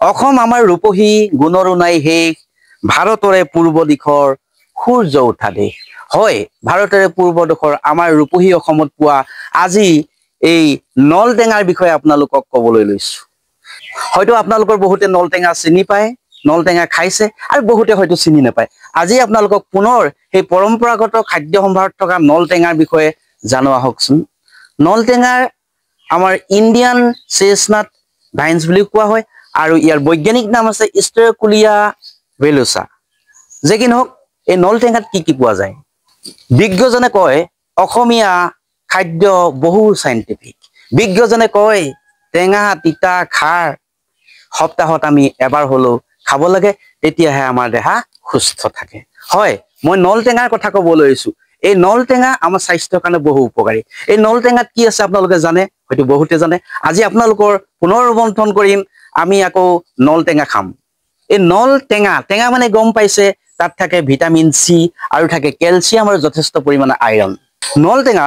অসম আমাৰ ৰূপহী গুণৰো নাই শেষ ভাৰতৰে পূৰ্ব দিশৰ সূৰ্য উঠা দেশ হয় ভাৰতৰে পূৰ্ব দিশৰ আমাৰ ৰূপহী অসমত পোৱা আজি এই নলটেঙাৰ বিষয়ে আপোনালোকক ক'বলৈ লৈছো হয়তো আপোনালোকৰ বহুতে নলটেঙা চিনি পায় নলটেঙা খাইছে আৰু বহুতে হয়তো চিনি নাপায় আজি আপোনালোকক পুনৰ সেই পৰম্পৰাগত খাদ্য সম্ভাৰত থকা নলটেঙাৰ বিষয়ে জানোৱা হওকচোন নলটেঙাৰ আমাৰ ইণ্ডিয়ান চেচনাট ভাইন্স বুলি কোৱা হয় আৰু ইয়াৰ বৈজ্ঞানিক নাম আছে ষ্টেৰকুলিয়া ভেলোচা যে কি নহওক এই নলটেঙাত কি পোৱা যায় বিজ্ঞজনে কয় অসমীয়া খাদ্য বহু সাইন্টিফিক বিজ্ঞজনে কয় টেঙা তিতা খাৰ সপ্তাহত আমি এবাৰ হলো খাব লাগে তেতিয়াহে আমাৰ দেহা সুস্থ থাকে হয় মই নলটেঙাৰ কথা ক'ব লৈছো এই নলটেঙা আমাৰ স্বাস্থ্যৰ কাৰণে বহু উপকাৰী এই নলটেঙাত কি আছে আপোনালোকে জানে হয়তো বহুতে জানে আজি আপোনালোকৰ পুনৰ ৰুমন্থন কৰিম আমি আকৌ নলটেঙা খাম এই নলটেঙা টেঙা মানে গম পাইছে তাত থাকে ভিটামিন সি আৰু থাকে ক্যালসিয়াম আৰু যথেষ্ট পৰিমাণে আইৰণ নলটেঙা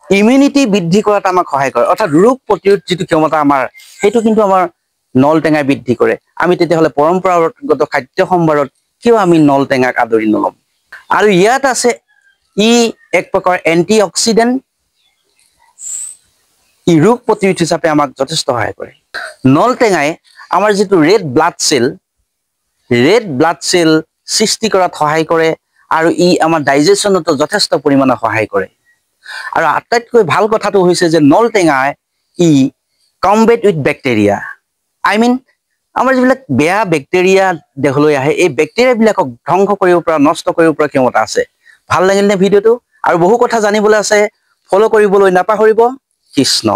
ইমিউনিটি বৃদ্ধি কৰাত আমাক সহায় কৰে অৰ্থাৎ ৰোগ প্ৰতিৰোধ যিটো ক্ষমতা আমাৰ সেইটো কিন্তু আমাৰ নলটেঙাই বৃদ্ধি কৰে আমি তেতিয়াহলে পৰম্পৰাগত খাদ্য সম্ভাৰত কিয় আমি নলটেঙাক আদৰি নলম আৰু ইয়াত আছে ই এক প্ৰকাৰ এন্টিঅক্সিডেন্ট ই ৰোগ প্ৰতিৰোধ হিচাপে আমাক যথেষ্ট সহায় কৰে নলটেঙাই আমাৰ যিটো ৰেড ব্লাড সেল সৃষ্টি কৰাত সহায় কৰে আৰু ই আমাৰ ডাইজেশনতো যথেষ্ট পৰিমাণে সহায় কৰে আৰু আটাইতকৈ ভাল কথাটো হৈছে যে নলটেঙাই ই combat with bacteria I mean আমাৰ যিবিলাক বেয়া বেক্টেৰিয়া দেহলৈ আহে এই বেক্টেৰিয়াবিলাকক ধ্বংস কৰিব পৰা নষ্ট কৰিব পৰা ক্ষমতা আছে ভাল লাগিল নে ভিডিঅ'টো আৰু বহু কথা জানিবলৈ আছে ফলো কৰিবলৈ নাপাহৰিব কৃষ্ণ